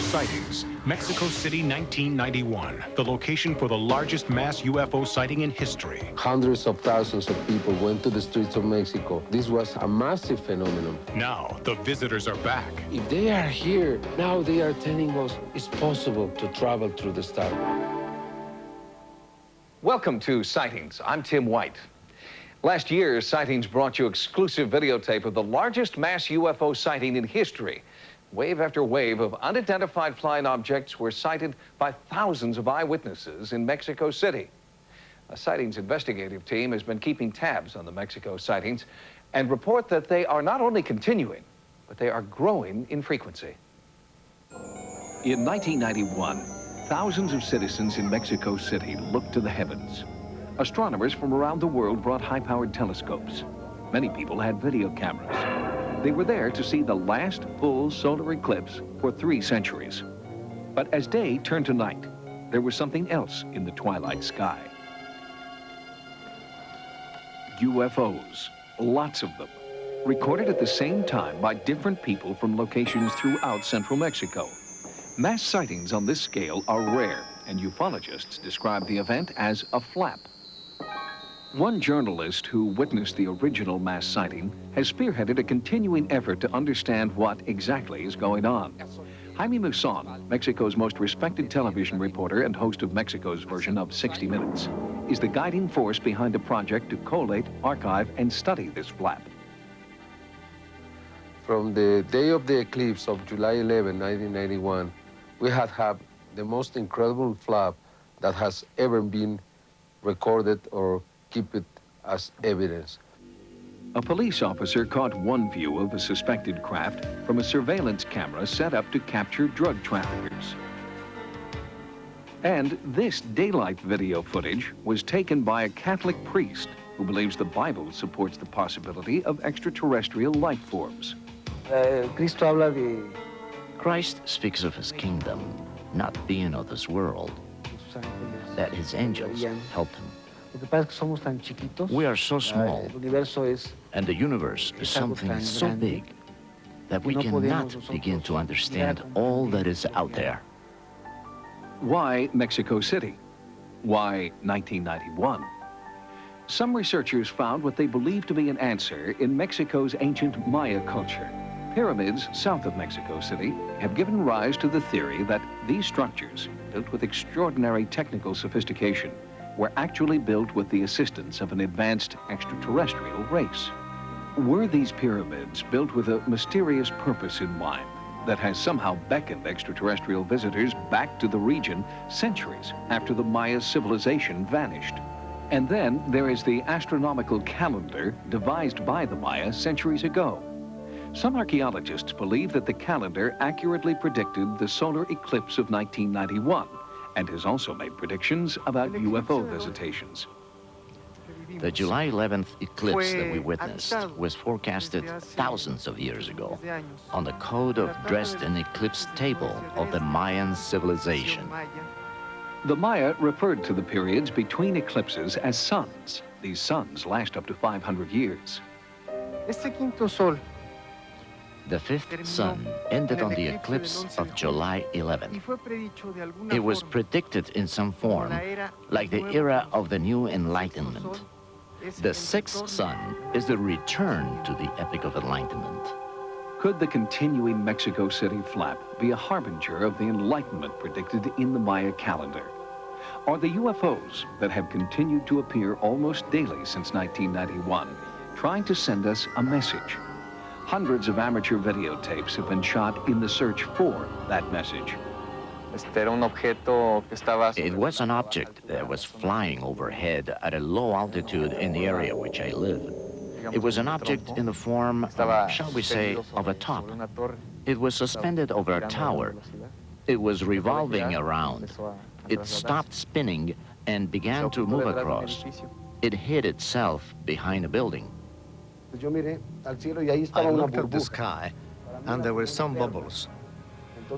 sightings. Mexico City, 1991. The location for the largest mass UFO sighting in history. Hundreds of thousands of people went to the streets of Mexico. This was a massive phenomenon. Now, the visitors are back. If they are here, now they are telling us it's possible to travel through the stars. Welcome to Sightings. I'm Tim White. Last year, Sightings brought you exclusive videotape of the largest mass UFO sighting in history. Wave after wave of unidentified flying objects were sighted by thousands of eyewitnesses in Mexico City. A sightings investigative team has been keeping tabs on the Mexico sightings and report that they are not only continuing, but they are growing in frequency. In 1991, thousands of citizens in Mexico City looked to the heavens. Astronomers from around the world brought high-powered telescopes. Many people had video cameras. They were there to see the last full solar eclipse for 3 centuries. But as day turned to night, there was something else in the twilight sky. UFOs, lots of them, recorded at the same time by different people from locations throughout central Mexico. Mass sightings on this scale are rare, and ufologists describe the event as a flap. One journalist who witnessed the original mass sighting has spearheaded a continuing effort to understand what exactly is going on. Jaime Muson, Mexico's most respected television reporter and host of Mexico's version of 60 Minutes, is the guiding force behind a project to collate, archive, and study this flap. From the day of the eclipse of July 11, 1991, we had the most incredible flap that has ever been recorded or keep it as evidence. A police officer caught one view of a suspected craft from a surveillance camera set up to capture drug traffickers. And this daylight video footage was taken by a Catholic priest who believes the Bible supports the possibility of extraterrestrial life forms. Christ speaks of his kingdom not being of this world, that his angels help him. We are so small, and the universe is something so big that we cannot begin to understand all that is out there. Why Mexico City? Why 1991? Some researchers found what they believe to be an answer in Mexico's ancient Maya culture. Pyramids south of Mexico City have given rise to the theory that these structures, built with extraordinary technical sophistication, were actually built with the assistance of an advanced extraterrestrial race. Were these pyramids built with a mysterious purpose in mind that has somehow beckoned extraterrestrial visitors back to the region centuries after the Maya civilization vanished? And then there is the astronomical calendar devised by the Maya centuries ago. Some archaeologists believe that the calendar accurately predicted the solar eclipse of 1991 and has also made predictions about UFO visitations. The July 11th eclipse that we witnessed was forecasted thousands of years ago on the code of dressed and eclipse table of the Mayan civilization. The Maya referred to the periods between eclipses as suns. These suns last up to 500 years. The fifth sun ended on the eclipse of July 11th. It was predicted in some form, like the era of the New Enlightenment. The sixth sun is the return to the Epic of Enlightenment. Could the continuing Mexico City flap be a harbinger of the Enlightenment predicted in the Maya calendar? Are the UFOs that have continued to appear almost daily since 1991 trying to send us a message? Hundreds of amateur videotapes have been shot in the search for that message. It was an object that was flying overhead at a low altitude in the area which I live. It was an object in the form, shall we say, of a top. It was suspended over a tower. It was revolving around. It stopped spinning and began to move across. It hid itself behind a building. I looked at the sky, and there were some bubbles.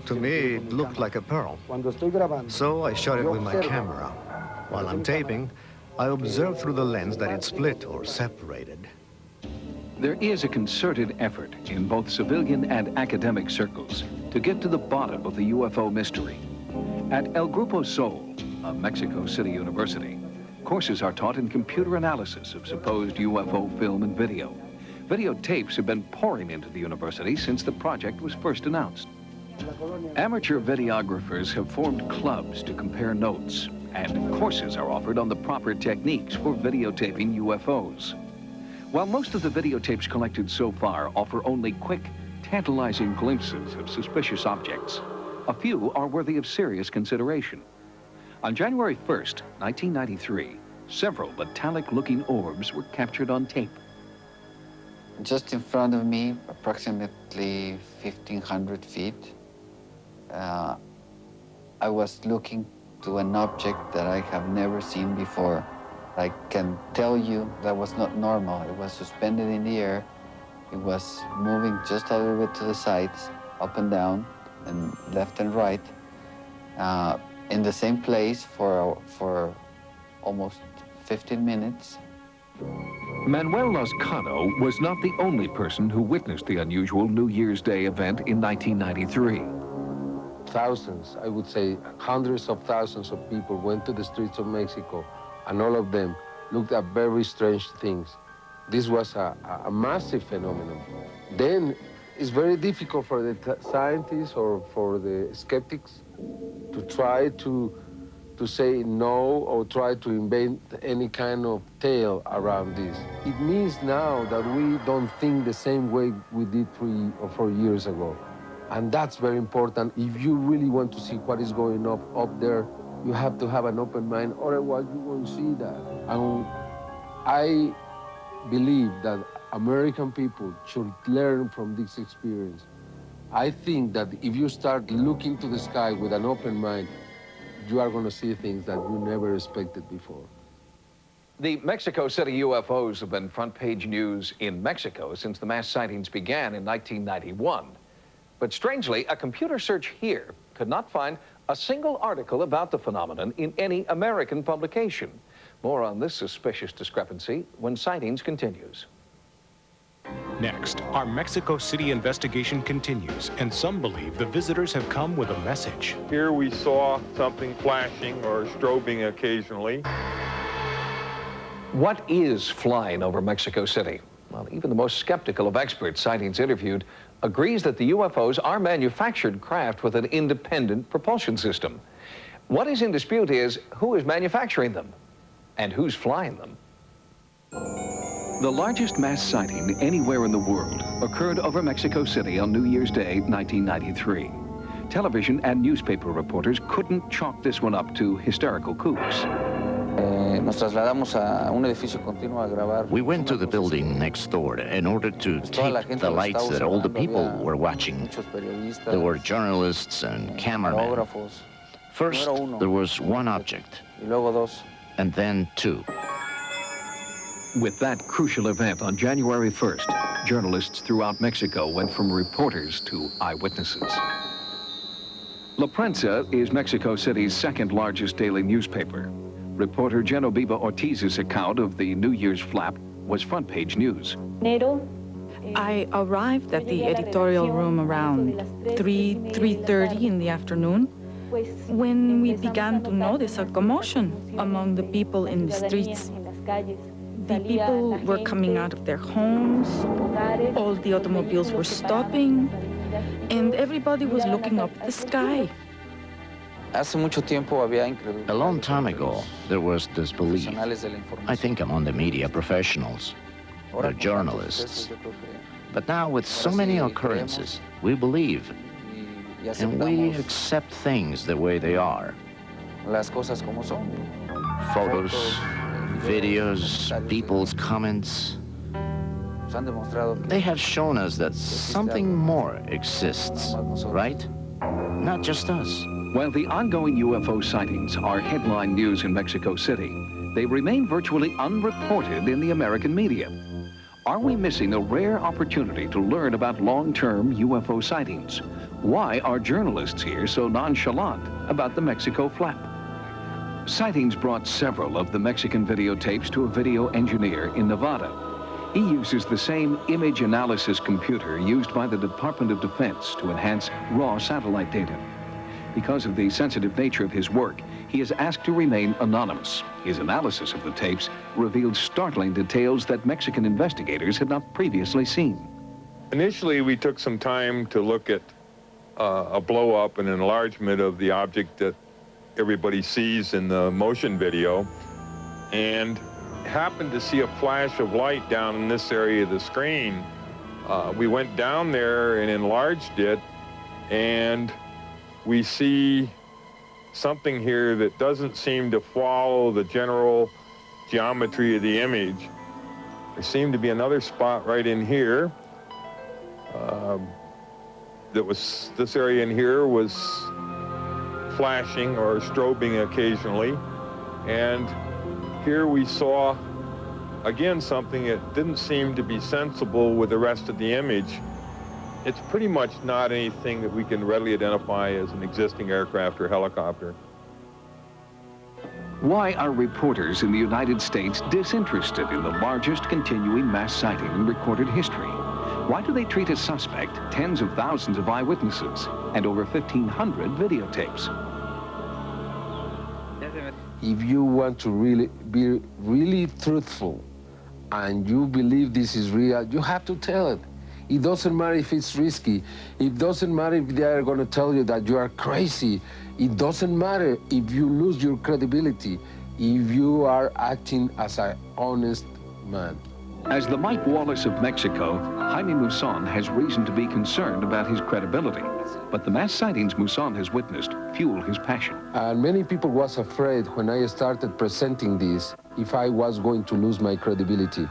To me, it looked like a pearl. So I shot it with my camera. While I'm taping, I observed through the lens that it split or separated. There is a concerted effort in both civilian and academic circles to get to the bottom of the UFO mystery. At El Grupo Sol, a Mexico City university, courses are taught in computer analysis of supposed UFO film and video. Videotapes have been pouring into the university since the project was first announced. Amateur videographers have formed clubs to compare notes, and courses are offered on the proper techniques for videotaping UFOs. While most of the videotapes collected so far offer only quick, tantalizing glimpses of suspicious objects, a few are worthy of serious consideration. On January 1st, 1993, several metallic-looking orbs were captured on tape. Just in front of me, approximately 1,500 feet, I was looking to an object that I have never seen before. I can tell you that was not normal. It was suspended in the air. It was moving just a little bit to the sides, up and down, and left and right, in the same place for almost 15 minutes. Manuel Lozcano was not the only person who witnessed the unusual New Year's Day event in 1993. Thousands, I would say hundreds of thousands of people went to the streets of Mexico, and all of them looked at very strange things. This was a massive phenomenon. Then it's very difficult for the scientists or for the skeptics to try to say no or try to invent any kind of tale around this. It means now that we don't think the same way we did 3 or 4 years ago. And that's very important. If you really want to see what is going on up there, you have to have an open mind, otherwise you won't see that. And I believe that American people should learn from this experience. I think that if you start looking to the sky with an open mind, you are going to see things that you never expected before. The Mexico City UFOs have been front-page news in Mexico since the mass sightings began in 1991. But strangely, a computer search here could not find a single article about the phenomenon in any American publication. More on this suspicious discrepancy when Sightings continues. Next, our Mexico City investigation continues, and some believe the visitors have come with a message. Here we saw something flashing or strobing occasionally. What is flying over Mexico City? Well, even the most skeptical of experts Sightings interviewed agrees that the UFOs are manufactured craft with an independent propulsion system. What is in dispute is who is manufacturing them and who's flying them. The largest mass sighting anywhere in the world occurred over Mexico City on New Year's Day, 1993. Television and newspaper reporters couldn't chalk this one up to hysterical coups. We went to the building next door in order to tape the lights that all the people were watching. There were journalists and cameramen. First, there was one object, and then two. With that crucial event on January 1st, journalists throughout Mexico went from reporters to eyewitnesses. La Prensa is Mexico City's second largest daily newspaper. Reporter Genoveva Ortiz's account of the New Year's flap was front-page news. I arrived at the editorial room around 3:30 in the afternoon when we began to notice a commotion among the people in the streets. The people were coming out of their homes, all the automobiles were stopping, and everybody was looking up at the sky. A long time ago, there was this belief, I think among the media professionals, the journalists. But now with so many occurrences, we believe, and we accept things the way they are. Photos, videos, people's comments. They have shown us that something more exists, right? Not just us. While the ongoing UFO sightings are headline news in Mexico City, they remain virtually unreported in the American media. Are we missing a rare opportunity to learn about long-term UFO sightings? Why are journalists here so nonchalant about the Mexico flap? Sightings brought several of the Mexican videotapes to a video engineer in Nevada. He uses the same image analysis computer used by the Department of Defense to enhance raw satellite data. Because of the sensitive nature of his work, he is asked to remain anonymous. His analysis of the tapes revealed startling details that Mexican investigators had not previously seen. Initially, we took some time to look at a blow-up and enlargement of the object that everybody sees in the motion video, and happened to see a flash of light down in this area of the screen. We went down there and enlarged it, and we see something here that doesn't seem to follow the general geometry of the image. There seemed to be another spot right in here. This area in here was flashing or strobing occasionally. And here we saw, again, something that didn't seem to be sensible with the rest of the image. It's pretty much not anything that we can readily identify as an existing aircraft or helicopter. Why are reporters in the United States disinterested in the largest continuing mass sighting in recorded history? Why do they treat as suspect tens of thousands of eyewitnesses and over 1,500 videotapes? If you want to be really truthful and you believe this is real, you have to tell it. It doesn't matter if it's risky. It doesn't matter if they are going to tell you that you are crazy. It doesn't matter if you lose your credibility, if you are acting as an honest man. As the Mike Wallace of Mexico, Jaime Muson has reason to be concerned about his credibility. But the mass sightings Muson has witnessed fuel his passion. And many people was afraid when I started presenting this, if I was going to lose my credibility.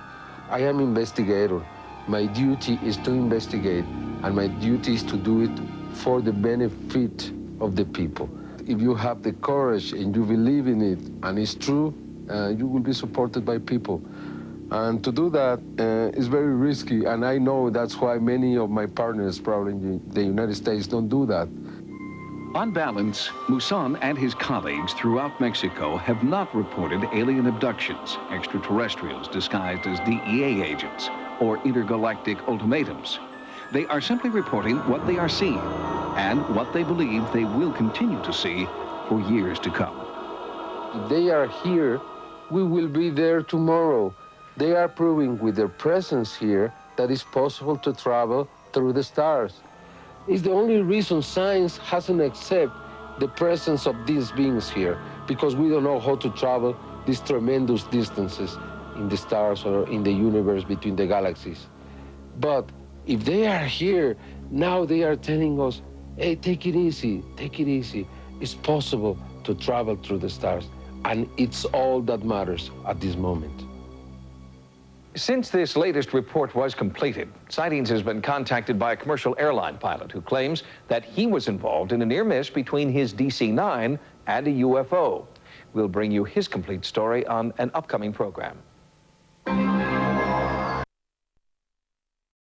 I am an investigator. My duty is to investigate, and my duty is to do it for the benefit of the people. If you have the courage and you believe in it, and it's true, you will be supported by people. And to do that is very risky, and I know that's why many of my partners, probably in the United States, don't do that. On balance, Muson and his colleagues throughout Mexico have not reported alien abductions, extraterrestrials disguised as DEA agents, or intergalactic ultimatums. They are simply reporting what they are seeing and what they believe they will continue to see for years to come. If they are here, we will be there tomorrow. They are proving with their presence here that it's possible to travel through the stars. It's the only reason science hasn't accepted the presence of these beings here, because we don't know how to travel these tremendous distances in the stars or in the universe between the galaxies. But if they are here, now they are telling us, hey, take it easy, take it easy. It's possible to travel through the stars, and it's all that matters at this moment. Since this latest report was completed, Sightings has been contacted by a commercial airline pilot who claims that he was involved in a near miss between his DC-9 and a UFO. We'll bring you his complete story on an upcoming program.